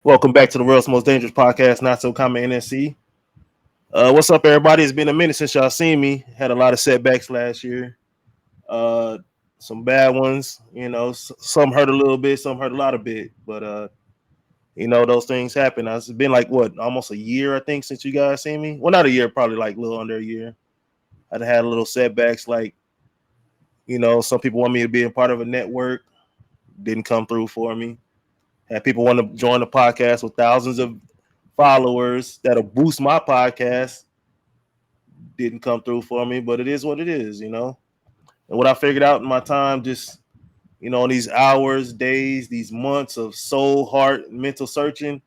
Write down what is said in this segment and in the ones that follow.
Welcome back to the world's most dangerous podcast, Not So Common NSC. What's up, everybody? It's been a minute since y'all seen me. Had a lot of setbacks last year. Uh, some bad ones. Some hurt a little bit, some hurt a lot of bit. But those things happen. It's been like almost a year, I think, since you guys seen me. Well, not a year, probably like a little under a year. I'd had a little setbacks. Like some people want me to be a part of a network, didn't come through for me. Had people want to join the podcast with thousands of followers that'll boost my podcast, didn't come through for me, but it is what it is. And what I figured out in my time, just in these hours, days, these months of soul, heart, mental searching,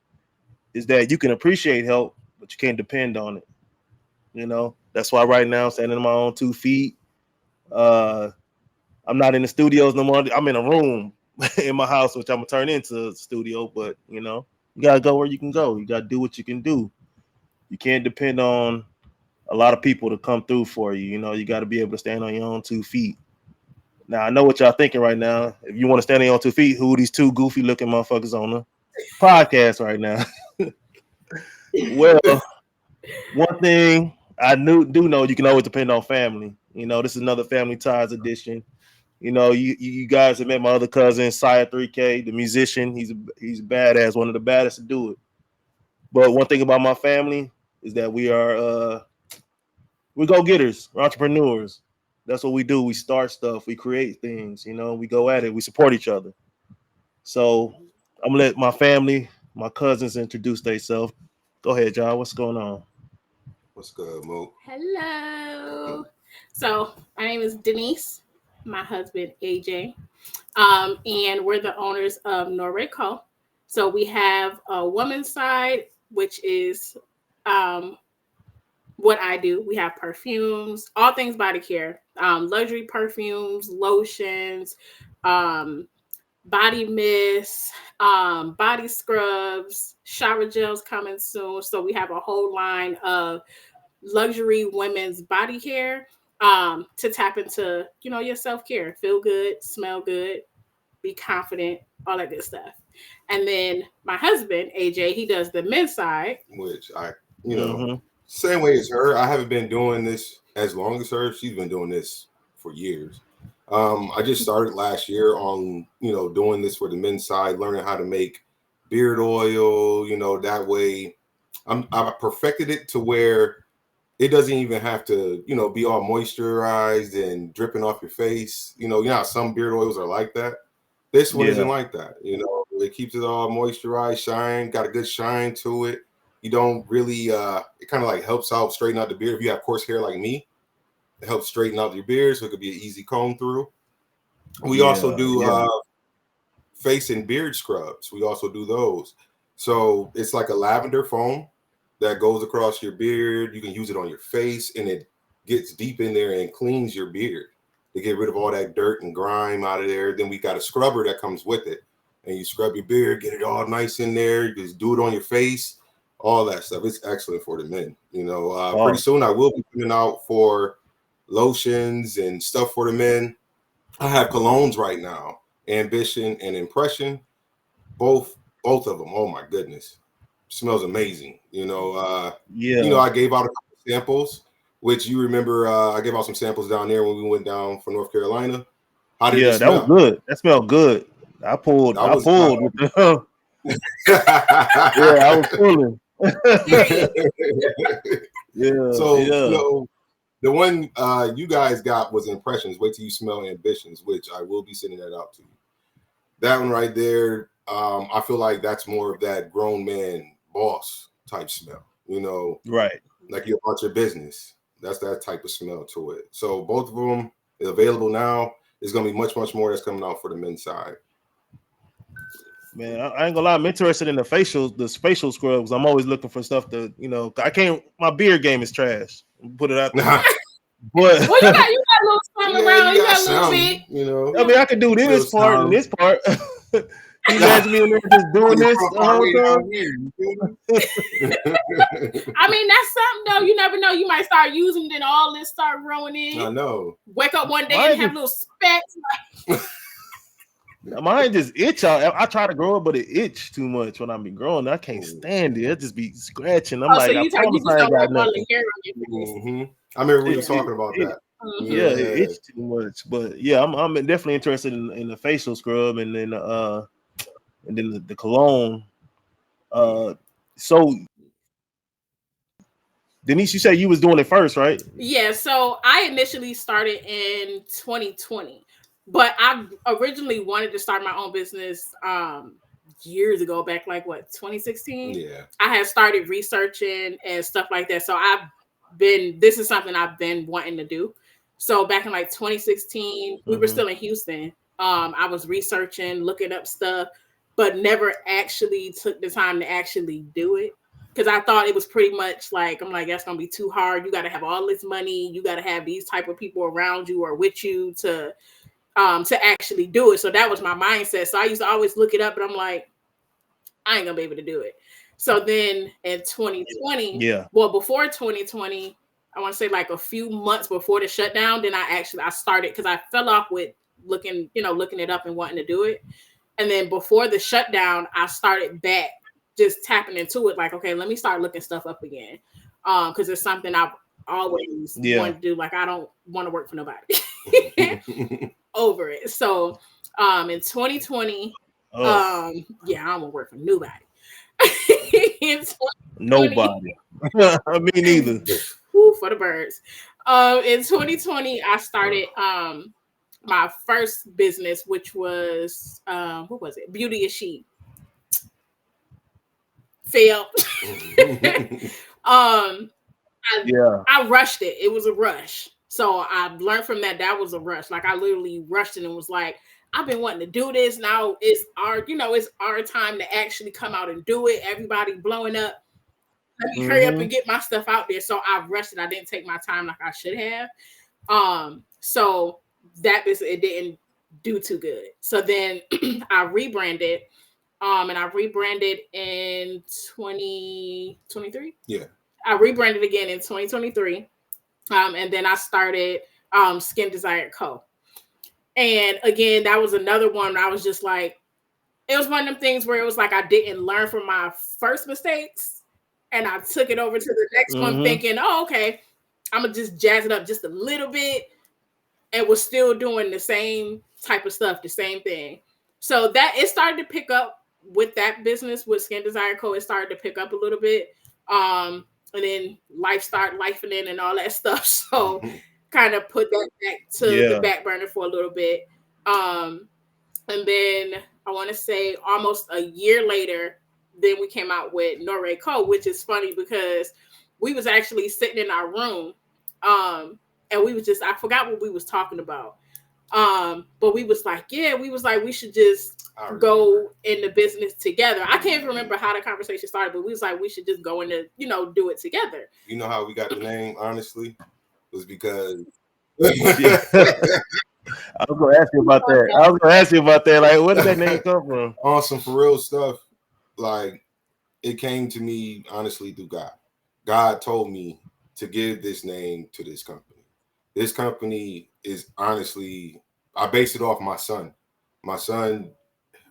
is that you can appreciate help, but you can't depend on it. That's why right now I'm standing on my own 2 feet. I'm not in the studios no more. I'm in a room in my house, which I'm gonna turn into a studio. But you gotta go where you can go. You gotta do what you can do. You can't depend on a lot of people to come through for you. You got to be able to stand on your own 2 feet. Now, I know what y'all thinking right now. If you want to stand on your own 2 feet, who are these two goofy looking motherfuckers on the podcast right now? Well, one thing I do know, you can always depend on family. This is another Family Ties edition. You guys have met my other cousin, Sire 3K, the musician. He's badass, one of the baddest to do it. But one thing about my family is that we're go-getters, we're entrepreneurs. That's what we do. We start stuff, we create things, we go at it, we support each other. So I'm gonna let my family, my cousins introduce themselves. Go ahead, John. What's going on? What's good, Mo? Hello. So my name is Denise, my husband AJ, and we're the owners of Norray Co. So we have a woman's side, which is what I do. We have perfumes, all things body care, luxury perfumes, lotions, body mist, body scrubs, shower gels coming soon. So we have a whole line of luxury women's body care to tap into, your self-care, feel good, smell good, be confident, all that good stuff. And then my husband, AJ, he does the men's side. Which same way as her. I haven't been doing this as long as her. She's been doing this for years. I just started last year on, doing this for the men's side, learning how to make beard oil, that way I perfected it to where it doesn't even have to, be all moisturized and dripping off your face. You know how some beard oils are like that. This one isn't like that. It keeps it all moisturized, shine, got a good shine to it. You don't really, it kind of like helps out straighten out the beard. If you have coarse hair like me, it helps straighten out your beard, so it could be an easy comb through. We also do face and beard scrubs. We also do those. So it's like a lavender foam that goes across your beard. You can use it on your face, and it gets deep in there and cleans your beard to get rid of all that dirt and grime out of there. Then we got a scrubber that comes with it, and you scrub your beard, get it all nice in there. You just do it on your face, all that stuff. It's excellent for the men. Pretty soon I will be putting out for lotions and stuff for the men. I have colognes right now, Ambition and Impression, both of them. Oh my goodness, smells amazing. I gave out a couple samples, which you remember. I gave out some samples down there when we went down for North Carolina. How did it smell? That was good. That smelled good. I pulled with the I was pulling. So the one you guys got was Impressions. Wait till you smell Ambitions, which I will be sending that out to you. That one right there, I feel like that's more of that grown man boss type smell. Right? Like you're about your business. That's that type of smell to it. So both of them are available now. There's gonna be much more that's coming out for the men's side. Man, I ain't gonna lie. I'm interested in the facial scrubs. I'm always looking for stuff to, I can't. My beard game is trash. Put it out there. But you got a little something around. You got a little bit. I mean, I can do this part and this part. You imagine me in there just doing this the whole time? I mean, that's something though. You never know. You might start using it, and all this start growing in. I know. Wake up one day and have little specks. Mine just itch out. I try to grow it, but it itch too much when I be growing. I can't stand it. I just be scratching. I'm like, so I you promise just I ain't don't got want all nothing. the hair on your face. Mm-hmm. I remember we were talking about that. Yeah, it itch too much. But yeah, I'm definitely interested in the facial scrub and then the cologne. So Denise, you said you was doing it first, right? Yeah, so I initially started in 2020, but I originally wanted to start my own business years ago, back like 2016. Yeah, I had started researching and stuff like that. So this is something I've been wanting to do. So back in like 2016, we were still in Houston. I was researching, looking up stuff, but never actually took the time to actually do it. Because I thought it was pretty much like, I'm like, that's gonna be too hard. You got to have all this money. You got to have these type of people around you or with you to actually do it. So that was my mindset. So I used to always look it up, and I'm like, I ain't gonna be able to do it. So then in 2020, before 2020, I want to say like a few months before the shutdown, then I started, because I fell off with looking it up and wanting to do it. And then before the shutdown, I started back just tapping into it, like, okay, let me start looking stuff up again. Because it's something I've always wanted to do. Like, I don't want to work for nobody. Over it. So in 2020, I don't want to work for nobody. Nobody. Me neither. Woo, for the birds. In 2020, I started my first business, which was what was it? Beauty is She. Failed. I rushed it. It was a rush. So I learned from that. That was a rush. Like, I literally rushed it and was like, I've been wanting to do this. Now it's our time to actually come out and do it. Everybody blowing up. Let me hurry up and get my stuff out there. So I rushed it. I didn't take my time like I should have. So that business, it didn't do too good. So then I rebranded. And I rebranded in 2023. Yeah. I rebranded again in 2023. And then I started Skin Desire Co. And again, that was another one where I was just like, it was one of them things where it was like I didn't learn from my first mistakes. And I took it over to the next one thinking, oh, okay, I'm going to just jazz it up just a little bit. And was still doing the same type of stuff, the same thing. So that it started to pick up with that business with Skin Desire Co. It started to pick up a little bit. And then life started lifing in and all that stuff. So kind of put that back to the back burner for a little bit. And then I want to say almost a year later, then we came out with Norray Co., which is funny because we was actually sitting in our room. And we was just, I forgot what we was talking about. But we was like, we should just go in the business together. I can't remember how the conversation started, but we was like, we should just go into, do it together. You know how we got the name, honestly? It was because I was gonna ask you about that. Like, where did that name come from? Awesome, for real stuff. Like, it came to me honestly through God. God told me to give this name to this company. This company is honestly, I based it off my son. My son,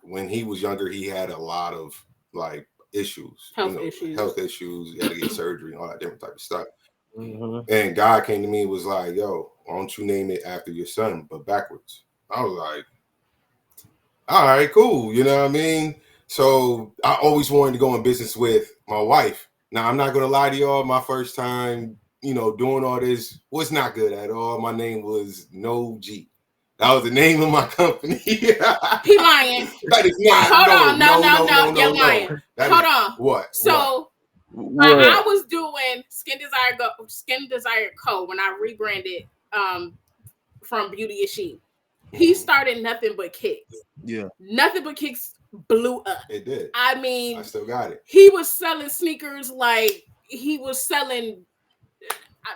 when he was younger, he had a lot of like issues, health issues. He had to get surgery and all that different type of stuff. And God came to me and was like, yo, why don't you name it after your son, but backwards? I was like, all right, cool. You know what I mean? So I always wanted to go in business with my wife. Now, I'm not going to lie to y'all. My first time, doing all this was not good at all. My name was No G. That was the name of my company. He lying. That is not. Hold on. No. You're lying. Hold on. What? So I was doing Skin Desire Co. when I rebranded from Beauty is She. He started Nothing But Kicks. Yeah. Nothing But Kicks blew up. It did. I mean, I still got it. He was selling sneakers like he was selling. I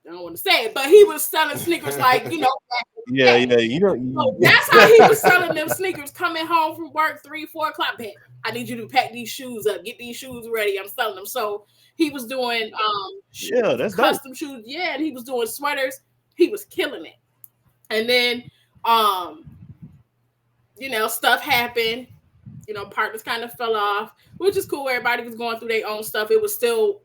don't want to say it, but he was selling sneakers like, Yeah. So that's how he was selling them sneakers. Coming home from work 3-4 o'clock. Man, I need you to pack these shoes up. Get these shoes ready. I'm selling them. So he was doing that's custom dope. shoes. Yeah, and he was doing sweaters. He was killing it. And then stuff happened. Partners kind of fell off, which is cool. Everybody was going through their own stuff. It was still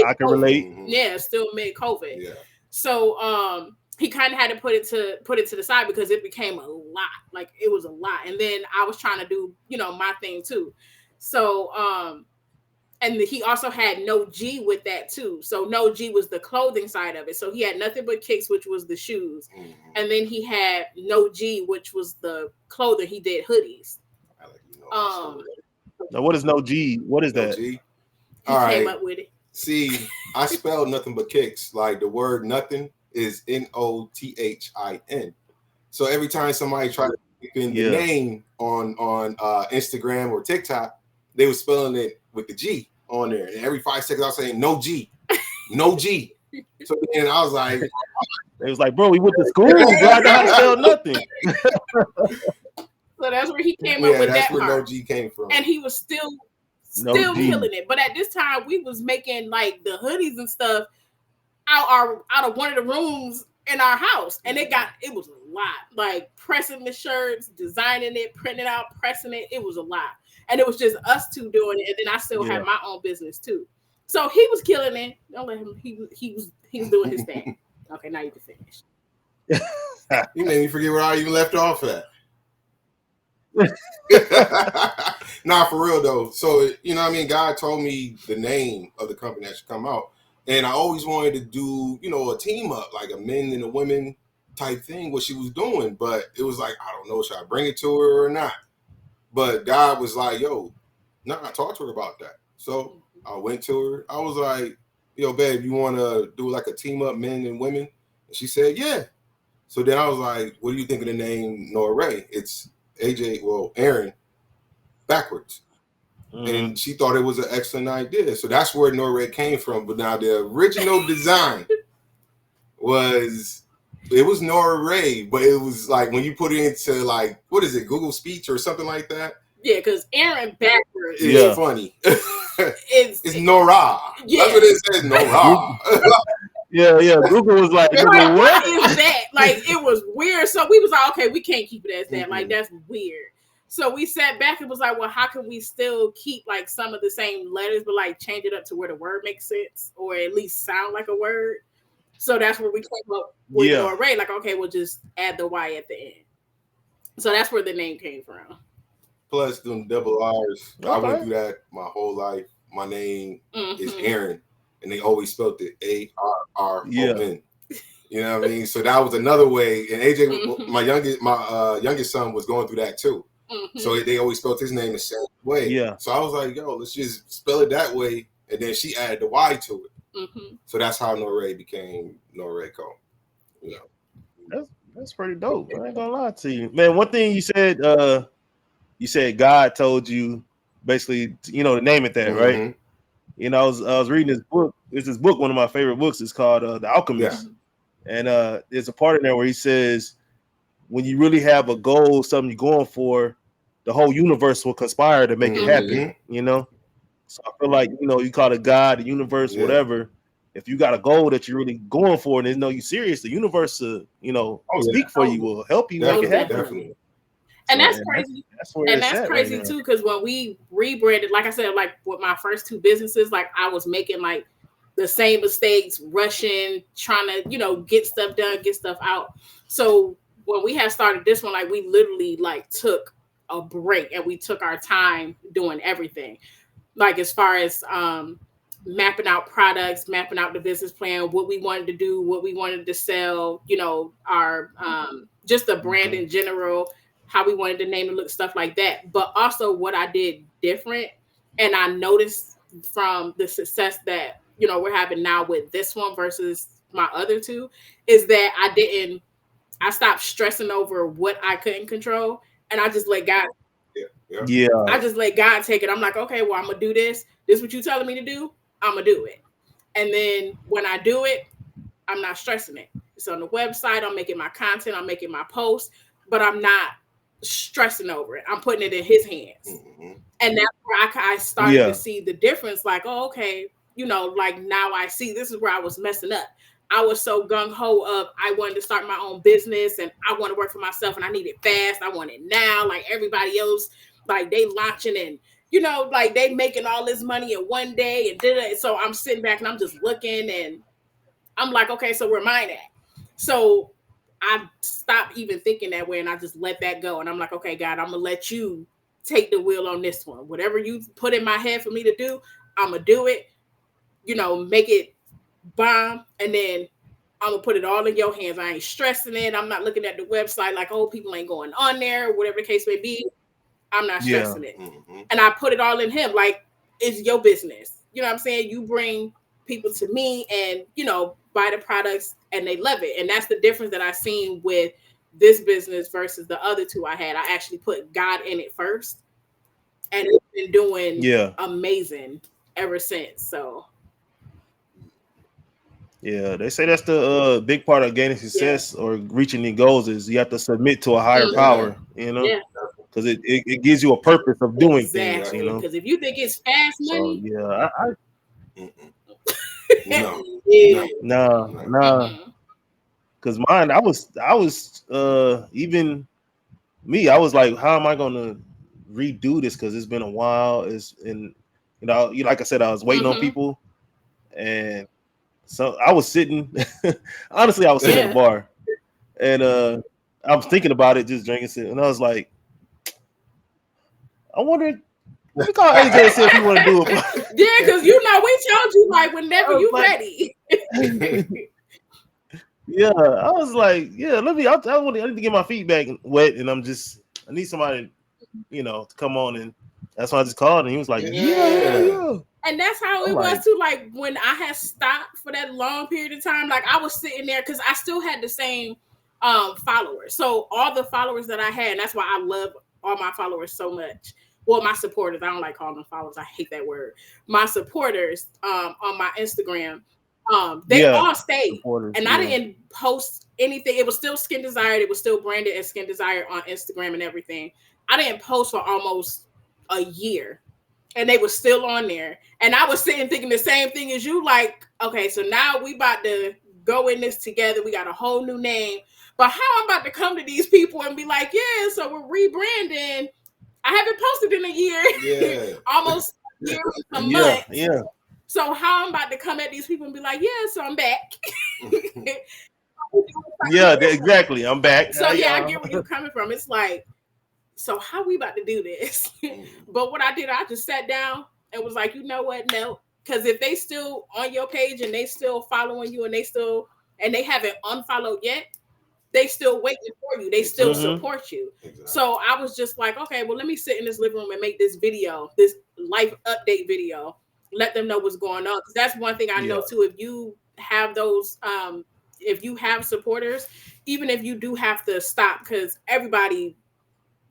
I can relate. Yeah, still mid-COVID. Yeah. So he kind of had to put it to the side because it became a lot. Like it was a lot. And then I was trying to do, my thing too. So and he also had No G with that too. So No G was the clothing side of it. So he had Nothing But Kicks, which was the shoes. Mm-hmm. And then he had No G, which was the clothing. He did hoodies. Now what is No G? What is that? G? All right. Came up with it. See, I spelled Nothing But Kicks. Like the word nothing is Nothin. So every time somebody tried to type in the name on Instagram or TikTok, they were spelling it with the G on there. And every 5 seconds I was saying no G. No G. So then I was like, it was like, bro, we went to school, bro. I know how to spell nothing. So that's where he came up with that. That's where part. No G came from. And he was still killing it. But at this time, we was making like the hoodies and stuff out of one of the rooms in our house. And it was a lot. Like pressing the shirts, designing it, printing it out, pressing it. It was a lot. And it was just us two doing it. And then I still had my own business too. So he was killing it. Don't let him. He was doing his thing. Okay, now you can finish. You made me forget where I even left off at. Nah, for real though. So God told me the name of the company that should come out, and I always wanted to do a team up, like a men and a women type thing, what she was doing, but it was like, I don't know, should I bring it to her or not? But God was like, yo, I talked to her about that. So I went to her. I was like, yo, babe, you want to do like a team up, men and women? And she said, yeah. So then I was like, what do you think of the name Norray? It's Aaron backwards. Mm-hmm. And she thought it was an excellent idea. So that's where Norray came from. But now the original design was Norray, but it was like when you put it into like, what is it, Google Speech or something like that? Yeah, because Aaron backwards is funny. It's Norah. Yeah. That's what it says, Norah. Yeah. Google was like, what is that? Like, it was weird. So we was like, okay, we can't keep it as that. Mm-hmm. Like, that's weird. So we sat back and was like, well, how can we still keep like some of the same letters, but like change it up to where the word makes sense or at least sound like a word? So that's where we came up with Norray. Like, okay, we'll just add the Y at the end. So that's where the name came from. Plus, them double R's. Okay. I went through that my whole life. My name is Aaron. And they always spelled it ARRON. You know what I mean? So that was another way. And AJ, my youngest son was going through that too. Mm-hmm. So they always spelled his name the same way. Yeah. So I was like, yo, let's just spell it that way. And then she added the Y to it. Mm-hmm. So that's how Norray became Norray Co. That's pretty dope. I ain't gonna lie to you, man. One thing you said God told you basically, to name it that, right? I was reading this book. It's this book, one of my favorite books. It's called The Alchemist. Yeah. And there's a part in there where he says, when you really have a goal, something you're going for, the whole universe will conspire to make it happen, So I feel like, you call it God, the universe, whatever. If you got a goal that you're really going for and they know you're serious, the universe will, speak for you, will help you make it happen. Definitely. And that's crazy. That's crazy too, because when we rebranded, like I said, like with my first two businesses, like I was making like the same mistakes, rushing, trying to, get stuff done, get stuff out. So when we had started this one, like we literally like took a break and we took our time doing everything. Like as far as mapping out products, mapping out the business plan, what we wanted to do, what we wanted to sell, our just the brand in general, how we wanted to name and look, stuff like that. But also what I did different, and I noticed from the success that, we're having now with this one versus my other two, is that I stopped stressing over what I couldn't control, and I just let God. Yeah. I just let God take it. I'm like, okay, well, I'm gonna do this. This is what you telling me to do. I'm gonna do it. And then when I do it, I'm not stressing it. It's on the website. I'm making my content. I'm making my posts, but I'm not stressing over it. I'm putting it in His hands. Mm-hmm. And that's where I started to see the difference. Like, oh, okay, like now I see this is where I was messing up. I was so gung-ho of I wanted to start my own business and I want to work for myself and I need it fast. I want it now. Like everybody else, like they launching and like they making all this money in one day and did it. So I'm sitting back and I'm just looking and I'm like, okay, so where mine at? So I stopped even thinking that way and I just let that go. And I'm like, okay, God, I'm gonna let you take the wheel on this one. Whatever you put in my head for me to do, I'm gonna do it. Make it bomb, and then I'm gonna put it all in your hands. I ain't stressing it. I'm not looking at the website like, oh, people ain't going on there, whatever the case may be. I'm not stressing it. Mm-hmm. And I put it all in him. Like, it's your business. You know what I'm saying? You bring people to me and, buy the products and they love it. And that's the difference that I've seen with this business versus the other two I had. I actually put God in it first. And it's been doing amazing ever since. So yeah, they say that's the big part of gaining success or reaching the goals is you have to submit to a higher power, because it gives you a purpose of doing things, Because if you think it's fast money, nah. Because mine, I was even me, I was like, how am I gonna redo this? Because it's been a while. Like I said, I was waiting on people, and so I was sitting. Honestly, I was sitting at the bar, and I was thinking about it, just drinking it, and I was like, I wonder. Let me call AJ and see if he want to do it. Yeah, because we told you like whenever you ready. Yeah, I was like, yeah, let me. I need to get my feet back wet, and I need somebody, to come on, and that's why I just called, and he was like, yeah. And that's how it was too. Like when I had stopped for that long period of time, like I was sitting there because I still had the same followers. So all the followers that I had, and that's why I love all my followers so much. Well, my supporters, I don't like calling them followers. I hate that word. My supporters on my Instagram, they all stayed. And I didn't post anything. It was still Skin Desired. It was still branded as Skin Desired on Instagram and everything. I didn't post for almost a year. And they were still on there. And I was sitting thinking the same thing as you, like, okay, so now we about to go in this together. We got a whole new name. But how I'm about to come to these people and be like, yeah, so we're rebranding. I haven't posted in a year, almost a year, a month. Yeah. So how I'm about to come at these people and be like, yeah, so I'm back. Yeah, exactly. I'm back. So I get where you're coming from. It's like, so how we about to do this? But what I did, I just sat down and was like, you know what? No, because if they still on your page and they still following you and they haven't unfollowed yet, they still waiting for you. They still support you. Exactly. So I was just like, okay, well, let me sit in this living room and make this video, this life update video, let them know what's going on. Because that's one thing I know too. If you have those, if you have supporters, even if you do have to stop, because everybody,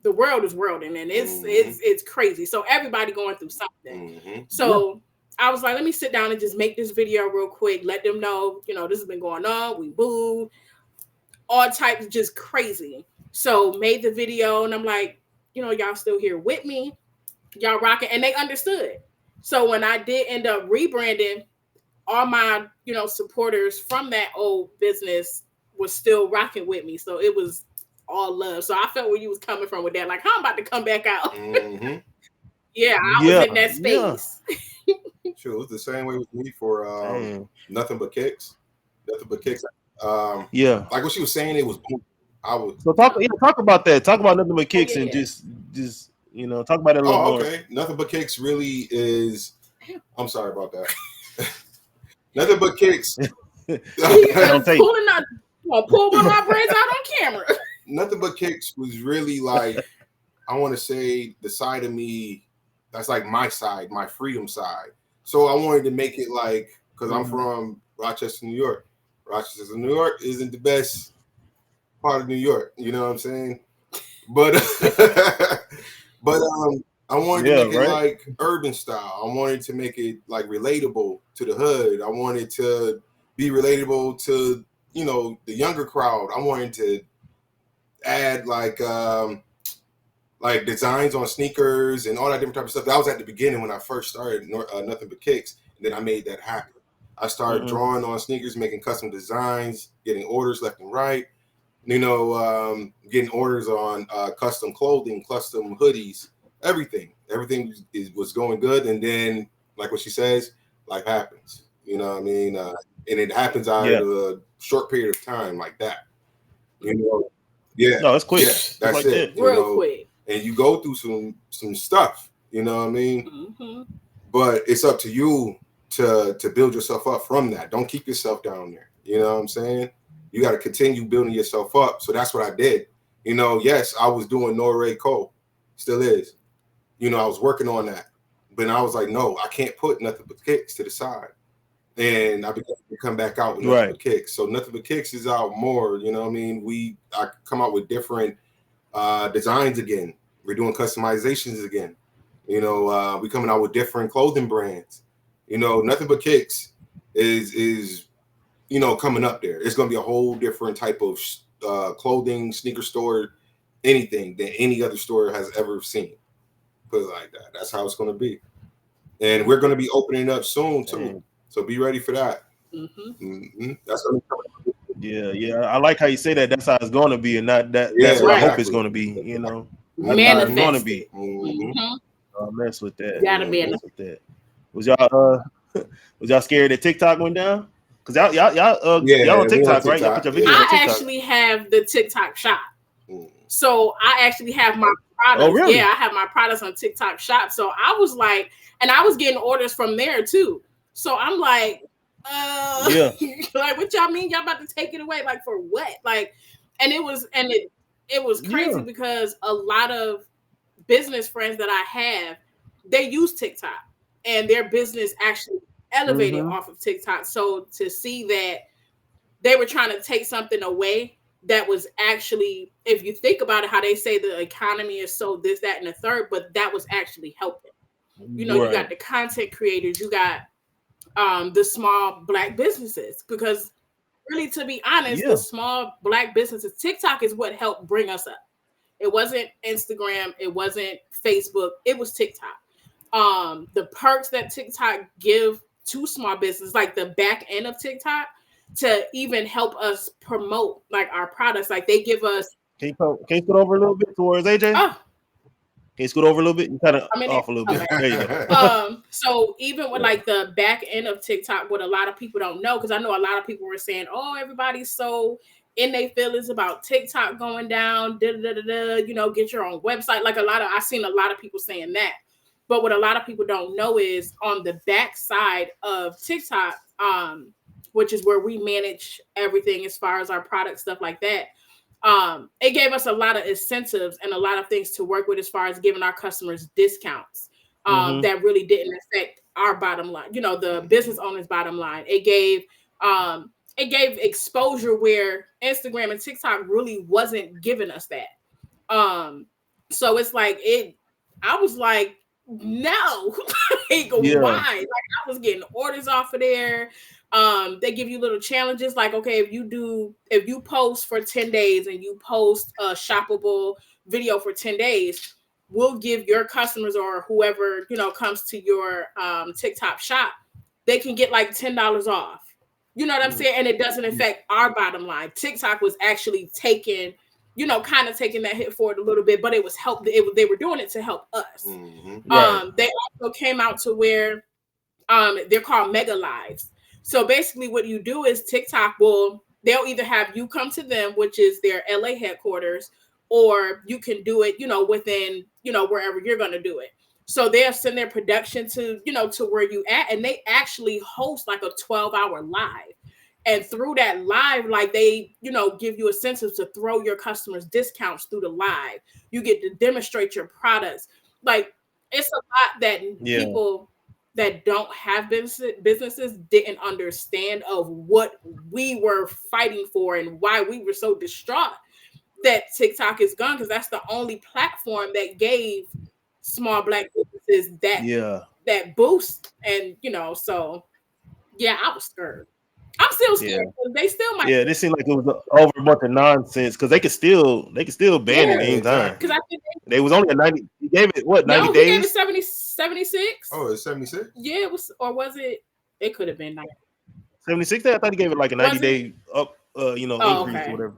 the world is worlding and it's crazy. So everybody going through something. So I was like, let me sit down and just make this video real quick. Let them know, this has been going on. We moved. All types, just crazy. So made the video and I'm like, y'all still here with me. Y'all rocking. And they understood. So when I did end up rebranding, all my, supporters from that old business was still rocking with me. So it was all love. So I felt where you was coming from with that. Like, how I'm about to come back out. I was in that space. Sure, it was the same way with me for Nothing But Kicks. Nothing But Kicks. Like what she was saying, it was. So talk about that. Talk about Nothing But Kicks and just talk about it a little more. Okay, Nothing But Kicks really is. I'm sorry about that. Nothing But Kicks. Pull one of my braids out on camera. Nothing But Kicks was really like, I want to say the side of me that's like my side, my freedom side. So I wanted to make it like, because I'm from Rochester, New York. Rochester, New York isn't the best part of New York, you know what I'm saying? But I wanted to make it like urban style. I wanted to make it like relatable to the hood. I wanted to be relatable to, the younger crowd. I wanted to add like designs on sneakers and all that different type of stuff. That was at the beginning when I first started Nothing But Kicks, and then I made that happen. I started drawing on sneakers, making custom designs, getting orders left and right. You know, getting orders on custom clothing, custom hoodies, everything. Everything was going good. And then, like what she says, life happens. You know what I mean? And it happens out of a short period of time like that. You know? Yeah. No, it's quick. Yeah, that's like it. Real quick. And you go through some stuff. You know what I mean? But it's up to you to build yourself up from that. Don't keep yourself down there. You know what I'm saying? You got to continue building yourself up. So that's what I did. You know, yes, I was doing Norray Co. Still is. You know, I was working on that. But I was like, no, I can't put Nothing But Kicks to the side. And I began to come back out with Nothing But Kicks. So Nothing But Kicks is out more. You know what I mean? I come out with different designs again. We're doing customizations again. You know, we coming out with different clothing brands. You know, Nothing But Kicks is you know, coming up there. It's going to be a whole different type of clothing, sneaker store, anything than any other store has ever seen. Put it like that. That's how it's going to be. And we're going to be opening up soon, too. So be ready for that. That's going to be coming. Yeah. I like how you say that. That's how it's going to be, and not that. That's what I hope it's going to be. You know, that's how it's going to be. Mess with that. Gotta be mess with that. Was y'all scared that TikTok went down? Because y'all on TikTok, right? Y'all put your videos on TikTok. I actually have the TikTok shop. So I actually have my products. Oh, really? Yeah, I have my products on TikTok shop. So I was like, and I was getting orders from there too. So I'm like, like, what y'all mean? Y'all about to take it away? Like, for what? Like, and it was crazy because a lot of business friends that I have, they use TikTok and their business actually elevated off of TikTok. So to see that they were trying to take something away that was actually, if you think about it, how they say the economy is so this, that, and the third, but that was actually helping. You know, you got the content creators, you got the small Black businesses, because really, to be honest, the small Black businesses, TikTok is what helped bring us up. It wasn't Instagram, it wasn't Facebook, it was TikTok. The perks that TikTok give to small business, like the back end of TikTok, to even help us promote like our products. Like they give us. Can you scoot over a little bit towards AJ? Oh. Can you scoot over a little bit? You kind of off a little bit. There you go. So even with like the back end of TikTok, what a lot of people don't know, because I know a lot of people were saying, "Oh, everybody's so in their feelings about TikTok going down." You know, get your own website. Like I've seen a lot of people saying that. But what a lot of people don't know is on the back side of TikTok, which is where we manage everything as far as our product, stuff like that. It gave us a lot of incentives and a lot of things to work with as far as giving our customers discounts that really didn't affect our bottom line, you know, the business owner's bottom line. It gave exposure where Instagram and TikTok really wasn't giving us that. So it's like I was like, no, like, why? Like I was getting orders off of there. They give you little challenges, like, okay, if you post for 10 days and you post a shoppable video for 10 days, we'll give your customers or whoever, you know, comes to your TikTok shop, they can get like $10 off. You know what I'm saying? And it doesn't affect our bottom line. TikTok was actually taking that hit for it a little bit, but it was they were doing it to help us. They also came out to where they're called mega lives. So basically what you do is TikTok they'll either have you come to them, which is their LA headquarters, or you can do it, you know, within, you know, wherever you're going to do it. So they'll send their production to, you know, to where you at, and they actually host like a 12-hour live. And through that live, like they, you know, give you incentives to throw your customers discounts through the live. You get to demonstrate your products. Like it's a lot that people that don't have businesses didn't understand of what we were fighting for and why we were so distraught that TikTok is gone, because that's the only platform that gave small Black businesses that boost. And, you know, so yeah, I was scared. I'm still scared. They still might. Yeah, this seemed like it was over a bunch of nonsense, because they could still ban it anytime. Because I think they was only a 90. He gave it 90 days. He gave it 76. Oh, it's 76. Yeah, it was, or was it? It could have been 90. 76. I thought he gave it like a 90-day up, increase or whatever.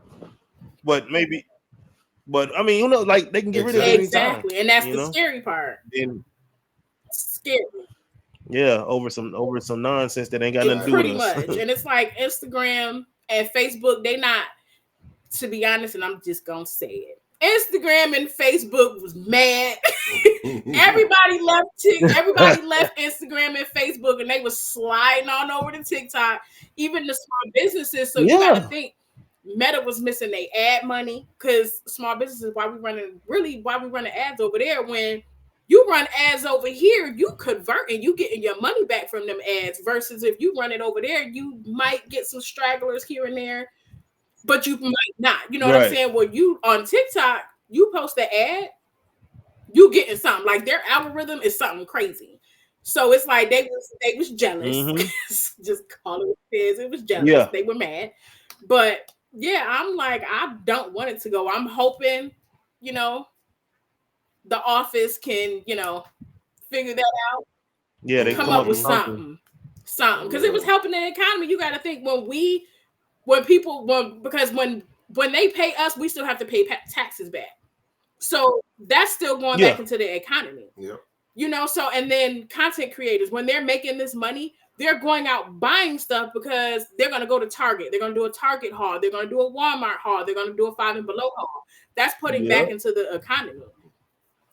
But maybe, I mean, like they can get rid of it exactly, and that's the scary part. And scary. Yeah, over some nonsense that ain't got nothing to do with us. Pretty much, and it's like Instagram and Facebook. They not, to be honest, and I'm just gonna say it. Instagram and Facebook was mad. Everybody left Instagram and Facebook, and they was sliding on over to TikTok. Even the small businesses. So you got to think, Meta was missing their ad money, because small businesses, why we running ads over there? When you run ads over here, you convert and you getting your money back from them ads. Versus if you run it over there, you might get some stragglers here and there, but you might not. You know what I'm saying? Well, you on TikTok, you post the ad, you getting something. Like their algorithm is something crazy. So it's like they was jealous. Mm-hmm. Just call it what it is. It was jealous. Yeah. They were mad. But yeah, I'm like, I don't want it to go. I'm hoping, the office can, figure that out. Yeah, they come up with something. Because it was helping the economy. You got to think because when they pay us, we still have to pay taxes back. So that's still going back into the economy. Yeah. So, and then content creators, when they're making this money, they're going out buying stuff because they're going to go to Target. They're going to do a Target haul. They're going to do a Walmart haul. They're going to do a 5 and below haul. That's putting back into the economy.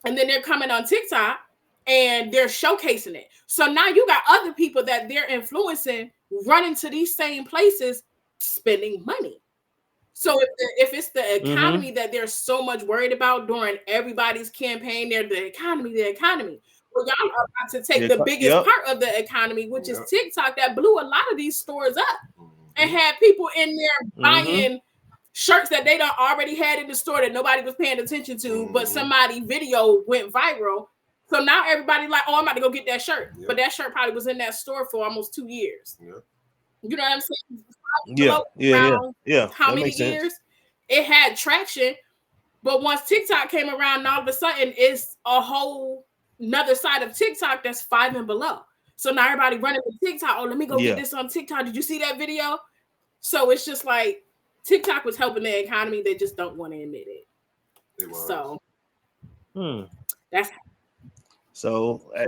And then they're coming on TikTok and they're showcasing it. So now you got other people that they're influencing running to these same places, spending money. So if it's the economy that they're so much worried about during everybody's campaign, they're the economy. Well, y'all are about to take the biggest part of the economy, which is TikTok, that blew a lot of these stores up and had people in there buying shirts that they already had in the store that nobody was paying attention to, but somebody video went viral. So now everybody like, oh, I'm about to go get that shirt. But that shirt probably was in that store for almost 2 years. You know what I'm saying? Yeah. How many years? It had traction. But once TikTok came around, all of a sudden it's a whole another side of TikTok that's 5 and below. So now everybody running to TikTok. Oh, let me go get this on TikTok. Did you see that video? So it's just like TikTok was helping the economy. They just don't want to admit it. So that's so I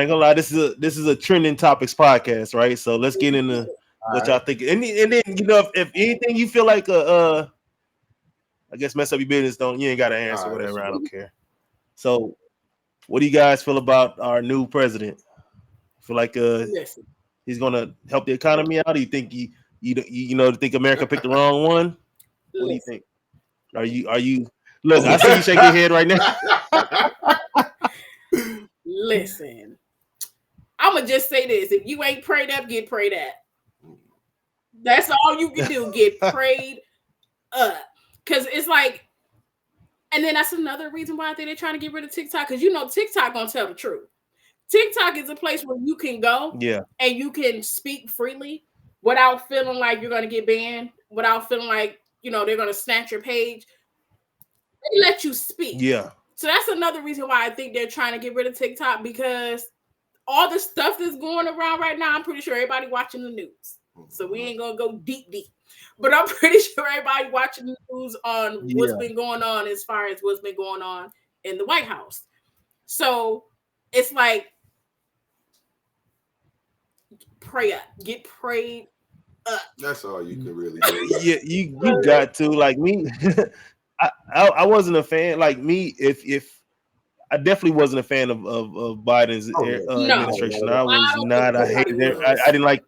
ain't gonna lie. This is a trending topics podcast, right? So let's get into what y'all think. And then if anything you feel like I guess mess up your business, you ain't got to answer whatever. I don't care. So, what do you guys feel about our new president? Feel like he's gonna help the economy out? Do you think you think America picked the wrong one? What do you think? Are you? Look, I see you shake your head right now. Listen, I'm gonna just say this: if you ain't prayed up, get prayed at. That's all you can do. Get prayed up, because it's like. And then that's another reason why I think they're trying to get rid of TikTok, because TikTok gonna tell the truth. TikTok is a place where you can go and you can speak freely without feeling like you're gonna get banned, without feeling like they're gonna snatch your page. They let you speak. Yeah. So that's another reason why I think they're trying to get rid of TikTok, because all the stuff that's going around right now, I'm pretty sure everybody watching the news. So we ain't gonna go deep. But I'm pretty sure everybody watching the news on what's been going on as far as what's been going on in the White House. So it's like, pray up, get prayed up. That's all you can really do. Yeah, you got to. Like me, I wasn't a fan. Like me, if I definitely wasn't a fan of Biden's administration. I was not. I hated it. I didn't like.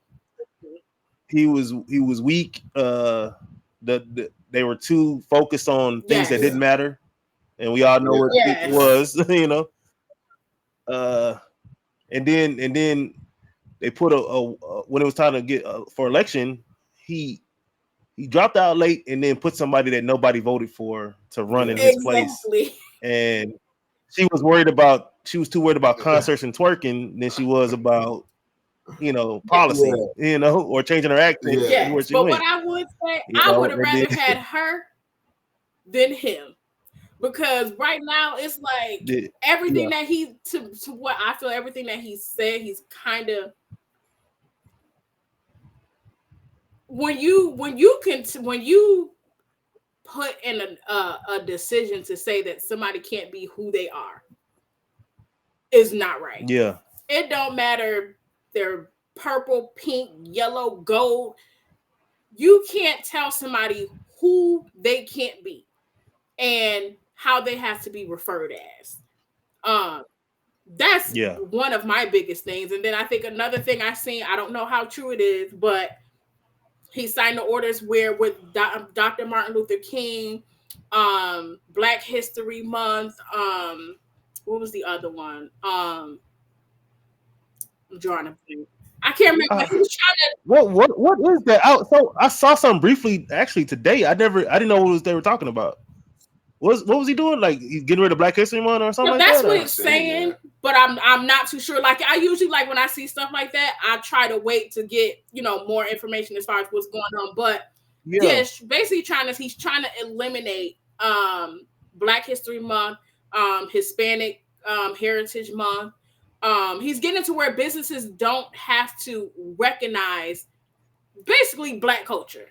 He was weak. They were too focused on things that didn't matter, and we all know what it was, And then they put when it was time to get for election, he dropped out late, and then put somebody that nobody voted for to run in his place. And she was too worried about concerts and twerking than she was about policy, or changing her accent. But what I would say, I would have rather had her than him, because right now it's like everything that he to what I feel, everything that he said, he's kind of when you put in a decision to say that somebody can't be who they are is not right. Yeah. It don't matter they're purple, pink, yellow, gold. You can't tell somebody who they can't be and how they have to be referred as. That's one of my biggest things. And then I think another thing I seen, I don't know how true it is, but he signed the orders where with Dr. Martin Luther King, Black History Month, what was the other one? I'm drawing a blank. I can't remember. He was trying to. What is that? So I saw something briefly actually today. I didn't know what they were talking about. What was he doing? Like he's getting rid of Black History Month or something like that? That's what it's saying, but I'm not too sure. Like I usually like when I see stuff like that, I try to wait to get more information as far as what's going on. But basically he's trying to eliminate Black History Month, Hispanic Heritage Month. He's getting to where businesses don't have to recognize basically Black culture.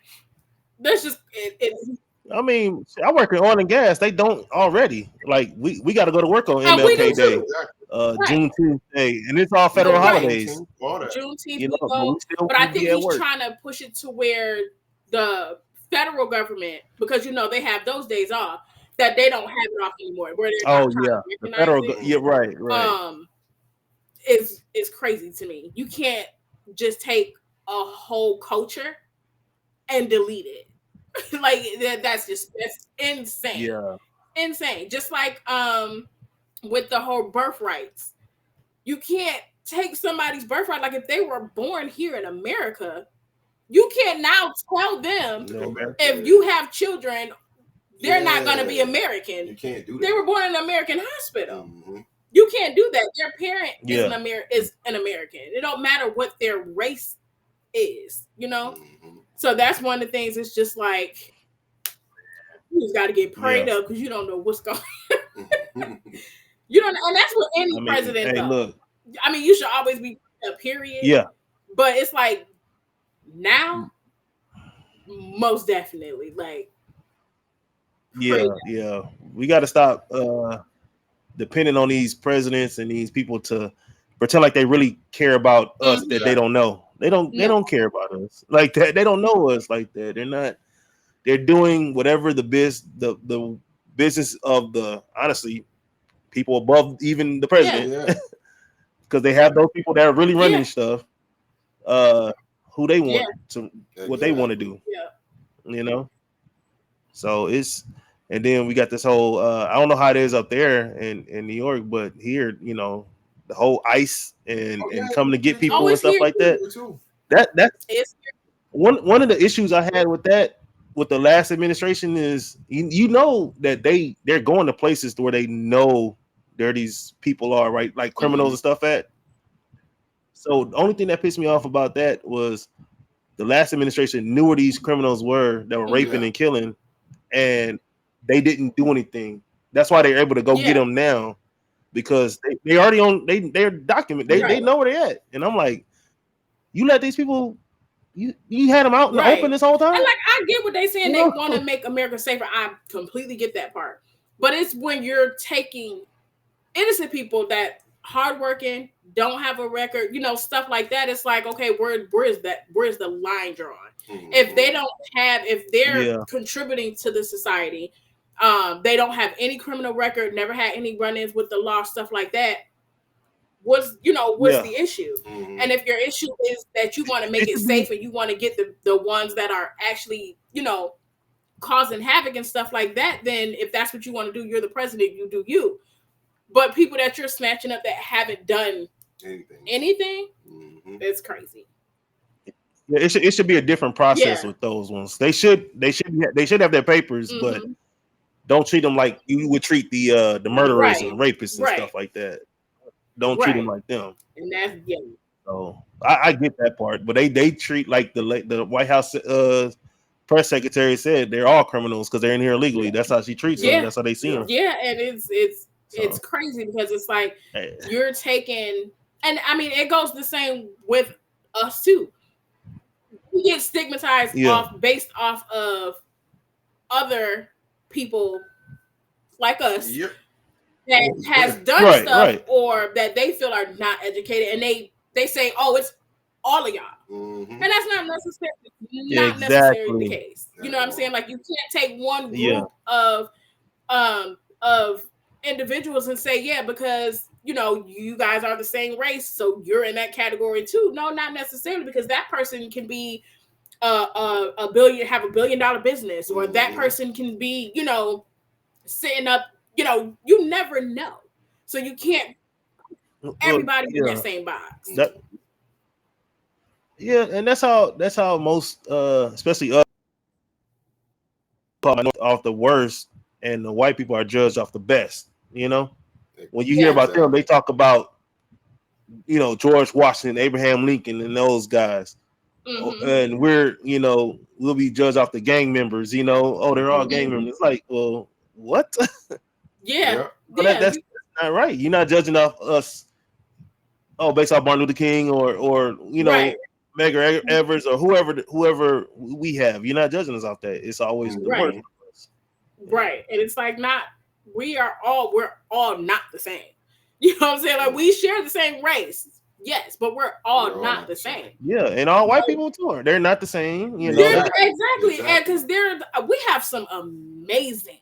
That's just it. I mean, I work in oil and gas. They don't already. Like we got to go to work on MLK Day, Juneteenth Day, and it's all federal holidays. Juneteenth, but I think he's trying to push it to where the federal government, because they have those days off, that they don't have it off anymore. Where the federal, right. Is crazy to me. You can't just take a whole culture and delete it. Like that's insane. Insane. Just like with the whole birthrights, you can't take somebody's birthright. Like if they were born here in America, you can't now tell them if you have children, they're not going to be American. You can't do that. They were born in an American hospital. Mm-hmm. You can't do that. Their parent is an American. It don't matter what their race is, Mm-hmm. So that's one of the things. It's just like you just got to get prayed up because you don't know what's going on. You don't, and that's what any president does. Look, I mean, you should always be a period. Yeah, but it's like now, most definitely, like yeah. We got to stop depending on these presidents and these people to pretend like they really care about us that they don't know. They don't care about us like that. They don't know us like that. They're not. They're doing whatever the business of the honestly people above even the president, because they have those people that are really running stuff. Who they want to what they want to do. So it's, and then we got this whole I don't know how it is up there in New York, but here the whole ICE and coming to get people and stuff like that. That's one of the issues I had with that with the last administration is that they're going to places where they know there these people are, right, like criminals and stuff at. So the only thing that pissed me off about that was the last administration knew where these criminals were that were raping and killing, and they didn't do anything. That's why they're able to go get them now. Because they already they're documented. They know where they're at. And I'm like, you let these people, you had them out in the open this whole time? And like, I get what they're saying. They want to make America safer. I completely get that part. But it's when you're taking innocent people that hardworking, don't have a record, stuff like that. It's like, okay, where's the line drawn? Mm-hmm. If they're contributing to the society, they don't have any criminal record, never had any run-ins with the law, stuff like that. What's the issue? Mm-hmm. And if your issue is that you want to make it safe and you want to get the ones that are actually, causing havoc and stuff like that, then if that's what you want to do, you're the president, you do you. But people that you're snatching up that haven't done anything, it's crazy. Yeah, it should be a different process with those ones. They should have their papers, but don't treat them like you would treat the murderers and rapists and stuff like that. Don't treat them like them. And that's So I get that part, but they treat like the White House press secretary said they're all criminals because they're in here illegally. That's how she treats them. That's how they see them. Yeah, and it's crazy because it's like you're taking, and I mean it goes the same with us too. we get stigmatized based off of other people like us that has done stuff or that they feel are not educated, and they say, oh, it's all of y'all. And that's not necessarily the case. You know what I'm saying? Like, you can't take one group of individuals and say, yeah, because you guys are the same race, so you're in that category too. No, not necessarily, because that person can be have a $1 billion business, or that person can be sitting up. You never know, so you can't everybody in that same box. And that's how most especially us off the worst, and the white people are judged off the best. When you hear about them, they talk about George Washington, Abraham Lincoln, and those guys. And we'll be judged off the gang members. They're all gang members. It's like, well, what? That's not right. You're not judging off us. Based off Martin Luther King or Medgar Evers or whoever we have. You're not judging us off that. It's always the worst. Right. And it's like, we're all not the same. You know what I'm saying? Like, we share the same race. Yes, but we're all not the same. Yeah, and all white people too. They're not the same. Exactly. And because we have some amazing,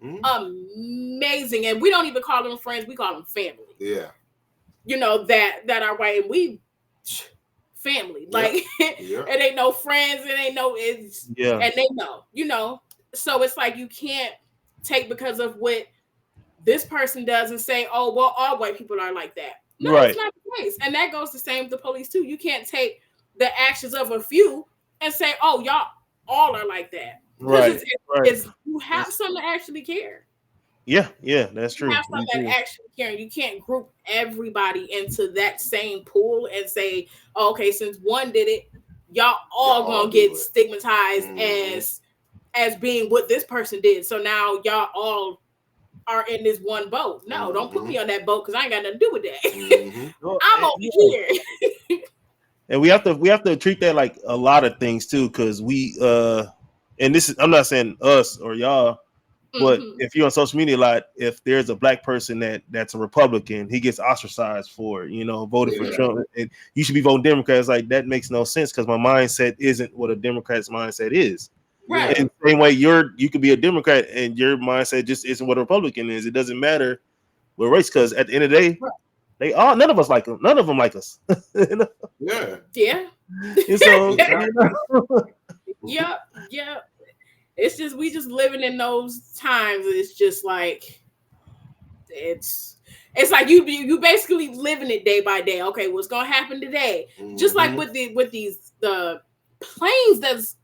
and we don't even call them friends, we call them family. Yeah. That are white, and we family. Like it ain't no friends, and they know, So it's like, you can't take because of what this person does and say, oh, well, all white people are like that. No, it's not the case. And that goes the same with the police too. You can't take the actions of a few and say, oh, y'all all are like that. Right. You have some that actually care. Yeah, that's true. You have some that actually care. You can't group everybody into that same pool and say, oh, okay, since one did it, y'all all gonna get stigmatized as being what this person did. So now y'all all are in this one boat. No, don't put me on that boat, because I ain't got nothing to do with that. I'm over here. And we have to treat that like a lot of things too, because we and this is, I'm not saying us or y'all, but if you're on social media a lot, if there's a black person that's a Republican, he gets ostracized for voting for Trump, and you should be voting Democrats. Like, that makes no sense, because my mindset isn't what a Democrat's mindset is. Right. In the same way, you could be a Democrat and your mindset just isn't what a Republican is. It doesn't matter what race, because at the end of the day, none of us like them. None of them like us. Yeah. And so, yeah. It's just, we just living in those times. It's just like, it's like you basically living it day by day. Okay, what's gonna happen today? Just like with the planes that's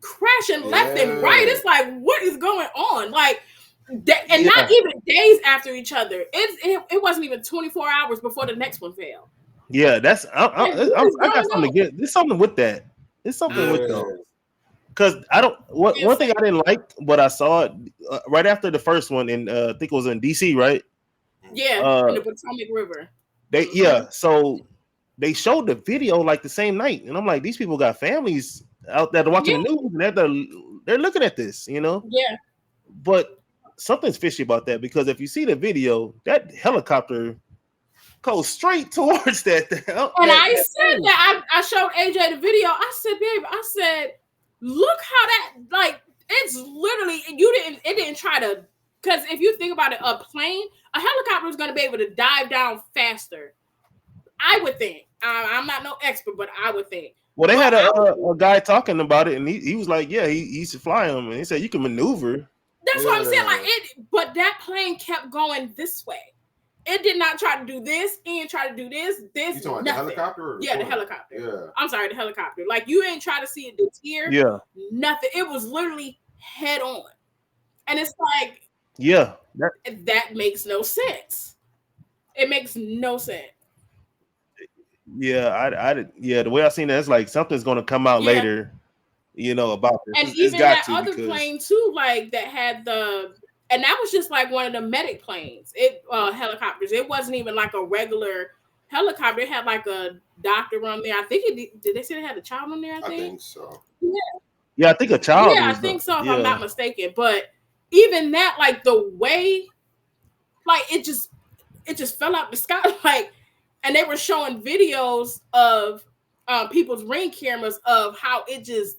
crashing left and right. It's like, what is going on? Like, not even days after each other. It wasn't even 24 hours before the next one fell. Yeah, that's I got something to get. There's something with that. There's something with those. Because one thing I didn't like, but I saw it right after the first one in I think it was in DC, right? Yeah, in the Potomac River. So they showed the video like the same night, and I'm like, these people got families out there watching the news, and they're looking at this, Yeah. But something's fishy about that, because if you see the video, that helicopter goes straight towards that. And I said that I showed AJ the video. I said, babe, look how that, like, it's literally, it didn't try to, because if you think about it, a helicopter is going to be able to dive down faster. I would think. I'm not no expert, but I would think. Well, they had a guy talking about it, and he was like, yeah, he used to fly them, and he said you can maneuver. That's what I'm saying. Like, but that plane kept going this way. It did not try to do this. It didn't try to do this. You talking about the helicopter? The helicopter. Yeah. I'm sorry, the helicopter. Like, you didn't try to see it deter. Yeah. Nothing. It was literally head on. And it's like, that makes no sense. It makes no sense. Yeah, the way I seen that, it's like something's gonna come out later, about this. And even that other plane too, like, that had and that was just like one of the medic planes, helicopters. It wasn't even like a regular helicopter. It had like a doctor on there. I think did they say they had a child on there? I think so. Yeah, I think a child. Yeah, I think so. If I'm not mistaken, but even that, like the way, like it just fell out the sky, like, and they were showing videos of people's Ring cameras of how it just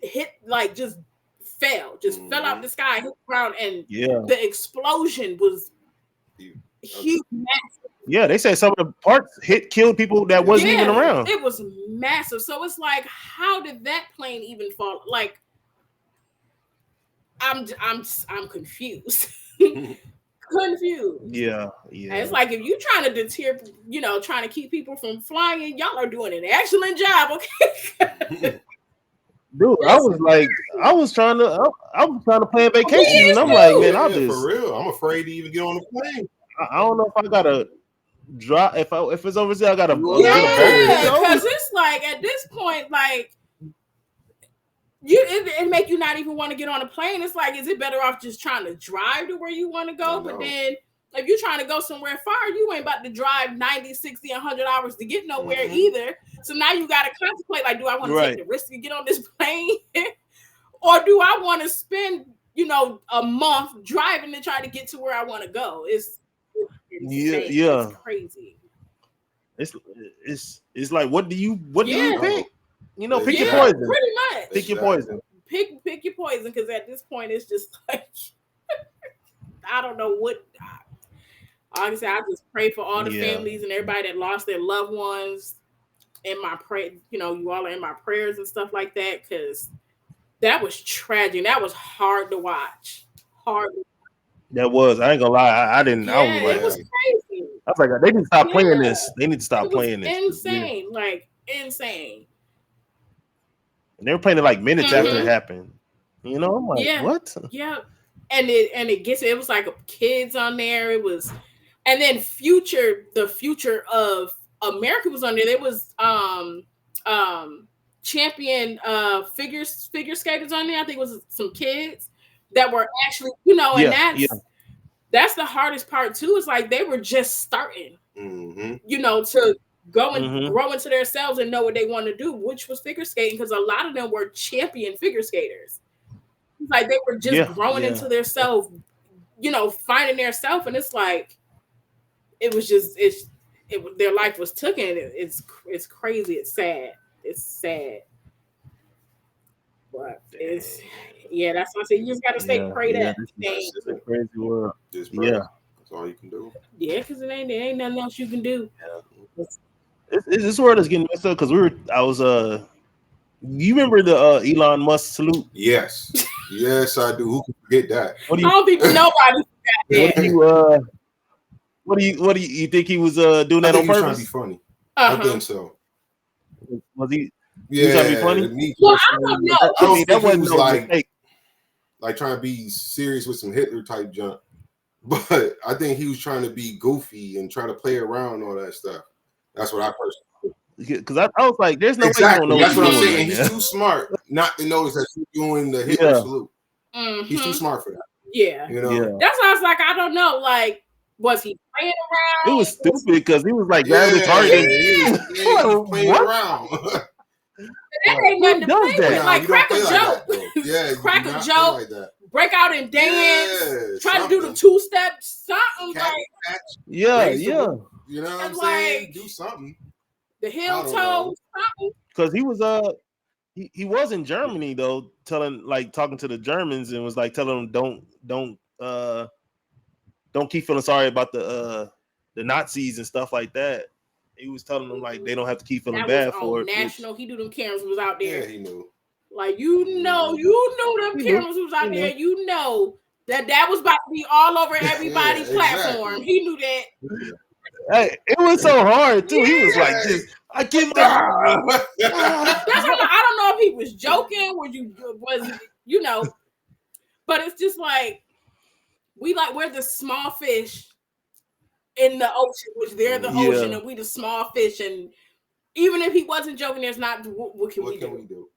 hit, like just fell out the sky, hit the ground, and the explosion was huge, massive. Yeah, they said some of the parts killed people that wasn't even around. It was massive. So it's like, how did that plane even fall? Like, I'm confused. Confused. Yeah. And it's like, if you trying to deter, trying to keep people from flying, y'all are doing an excellent job. Okay. Dude, I was trying to plan vacation, and I'm like, man, for real. I'm afraid to even get on the plane. I don't know if I gotta drive. If it's overseas, I gotta because it's like, at this point, like, it make you not even want to get on a plane. It's like, is it better off just trying to drive to where you want to go? But then if you're trying to go somewhere far, you ain't about to drive 90, 60, 100 hours to get nowhere either. So now you got to contemplate, like, do I want to take the risk to get on this plane? Or do I want to spend, a month driving to try to get to where I want to go? It's It's crazy. It's like, what do you pick? Pick your poison. Pretty much. Pick your poison. Pick your poison, because at this point it's just like, I don't know what. Honestly, I just pray for all the families and everybody that lost their loved ones. In my you all are in my prayers and stuff like that, because that was tragic. That was hard to watch. That was. I ain't gonna lie. I didn't. Yeah, I was like, it was crazy. I was like, they need to stop playing this. They need to stop playing this. Insane, like insane. And they were playing it like minutes after it happened. I'm like, what? Yeah, and it was like kids on there. It was, and then the future of America was on there. There was champion figure skaters on there. I think it was some kids that were actually, and that's the hardest part too. It's like they were just starting, to go and grow into themselves and know what they want to do, which was figure skating, because a lot of them were champion figure skaters. Like they were just growing into themselves, finding their self, and it's like it was just their life was taken. It's crazy. It's sad. But that's what I say. You just gotta stay prayed up. It's a crazy world. That's all you can do. Yeah, because there ain't nothing else you can do. Yeah. This world is getting messed up, because you remember the Elon Musk salute? Yes, I do. Who can forget that? I don't think nobody forgot that. What do you think he was doing that on purpose? Trying to be funny. I think so. Was he? Yeah, trying to be funny? Well, I don't know. I mean, that wasn't like trying to be serious with some Hitler type junk, but I think he was trying to be goofy and try to play around and all that stuff. That's what I personally. Because I was like, there's no way you don't know. That's what I'm saying. He's too smart not to notice that you're doing the Hitler salute. Mm-hmm. He's too smart for that. Yeah. That's why I was like, I don't know. Like, was he playing around? It was stupid, because he was like grabbing his heart and he was playing around. That ain't nothing to play with. Like, crack a joke. Crack a joke. Like break out and dance. Try to do the 2-step, something like. Yeah. You know what I'm saying? Do something. The heel toe, something. Because he was he was in Germany though, talking to the Germans, and was like telling them don't keep feeling sorry about the Nazis and stuff like that. He was telling them like they don't have to keep feeling bad for it. National, he knew them cameras was out there. Yeah, he knew. Like you know them cameras was out there. You know that was about to be all over everybody's platform. He knew that. Hey, it was so hard too. He was like, I give it up. That's I don't know if he was joking, but it's just like we're the small fish in the ocean, which they're the ocean, and we the small fish. And even if he wasn't joking, there's not what can we do?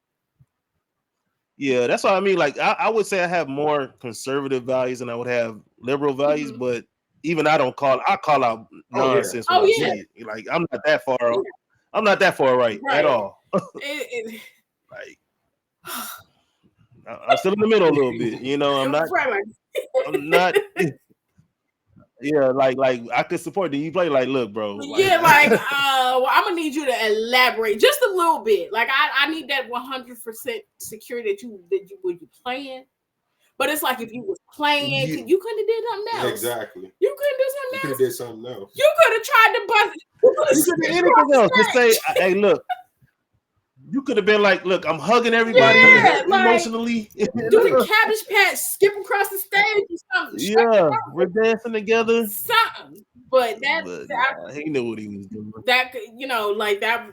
Yeah, that's what I mean. Like I would say I have more conservative values than I would have liberal values, but even I call out nonsense when I see it. Like I'm not that far. I'm not that far right at all. Like I'm still in the middle a little bit. You know, I'm not. I'm not. Yeah, like I could support you. You play like, look, bro. Yeah, well, I'm gonna need you to elaborate just a little bit. Like I need that 100% security that you were you playing. But it's like if you was playing, you couldn't have did something else. Exactly. You couldn't do something else. You could have did something else. You could have tried to buzz. You could have did anything else. Just say, hey, look. You could have been like, look, I'm hugging everybody emotionally. Do the cabbage patch, skip across the stage or something. Yeah, we're dancing together. Something. But he knew what he was doing. That, you know, like that,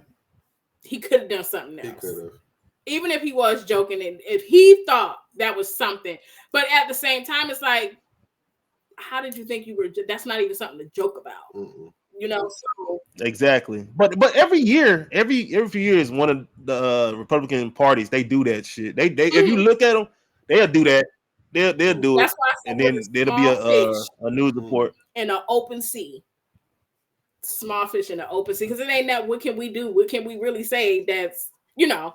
he could have done something else. He could have. Even if he was joking, and if he thought that was something. But at the same time, it's like, how did you think you were? That's not even something to joke about. Mm-mm. You know, so exactly. But every year, every few years, one of the Republican parties, they do that shit. They if you look at them, they'll do that. They'll do it, and then there'll be a news report in an open sea. Small fish in an open sea, because it ain't that. What can we do? What can we really say? That's, you know,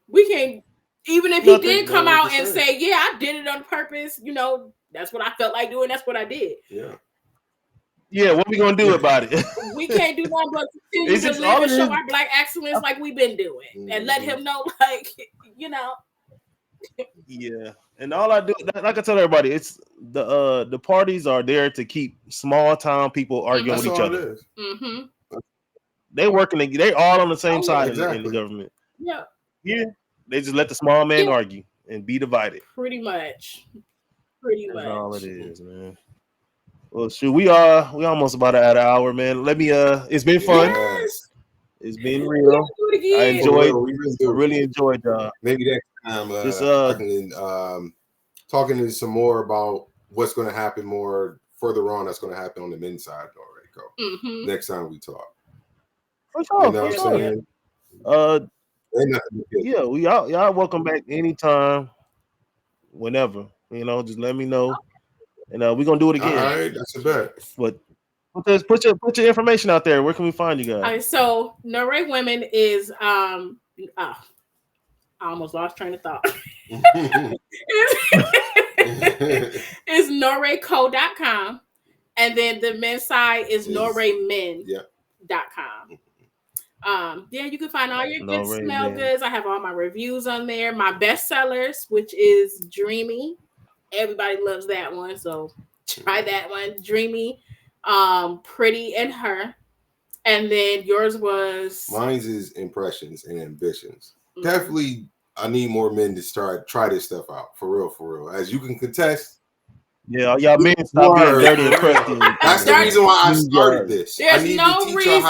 we can't. Even if he did come out and say, "Yeah, I did it on purpose," you know, that's what I felt like doing. That's what I did. Yeah. Yeah, what we gonna do about it? We can't do nothing but continue to live and show our Black excellence like we've been doing, and let him know, like, you know. Yeah, and all I do, like I tell everybody, it's the parties are there to keep small town people arguing with each other. Mm-hmm. They working, they all on the same side in the government. Yeah. Yeah, they just let the small man argue and be divided. Pretty much. That's all it is, man. Well, shoot, we almost about at an hour, man. Let me it's been fun. Yes. It's been real. I really enjoyed maybe next time I can talking to some more about what's going to happen more further on. That's going to happen on the men's side already. Mm-hmm. Next time we talk. For sure. You know what I'm saying? Yeah, y'all welcome back anytime, whenever. You know, just let me know. And we're gonna do it again. All right, that's a bet. But put your information out there. Where can we find you guys? All right, so Norray Women is I almost lost train of thought. It's norrayco.com, and then the men's side is norraymen.com. Yeah, you can find all your good smell goods. I have all my reviews on there. My bestsellers, which is Dreamy. Everybody loves that one, so try that one. Dreamy, Pretty, and Her. And then yours was? Mine's is Impressions and Ambitions. Mm-hmm. Definitely, I need more men to try this stuff out. For real. As you can contest. Yeah, y'all men stop being dirty and crusty. That's the reason why I started this. There's I need no to teach reason. y'all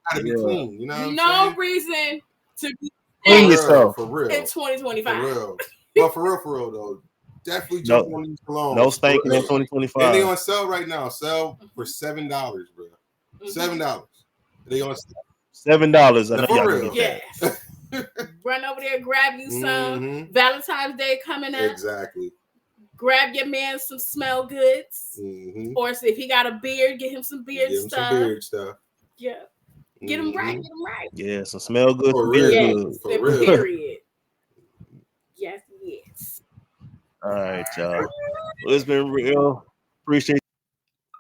how to be clean. You know what I'm saying? Reason to be clean yourself. For real. In 2025. For real. But for real though. Definitely jump on these colognes. No stinking in 2025. And they on sale right now. Sell for $7, bro. $7. They on sale. $7. I know y'all real. Yes. Run over there, grab you some. Valentine's Day coming up. Exactly. Grab your man some smell goods. Or if he got a beard, get him some beard stuff. Yeah. Get him right. Yeah, some smell good. For real. For real. Period. Yes. All right, y'all. Well, it's been real. Appreciate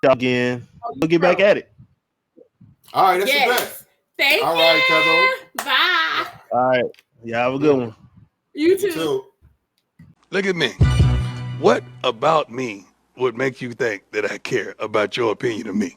y'all again. We'll get back at it. All right, that's the best. Thank you. All right, Kevin. Bye. All right. Yeah, have a good one. You too. Look at me. What about me would make you think that I care about your opinion of me?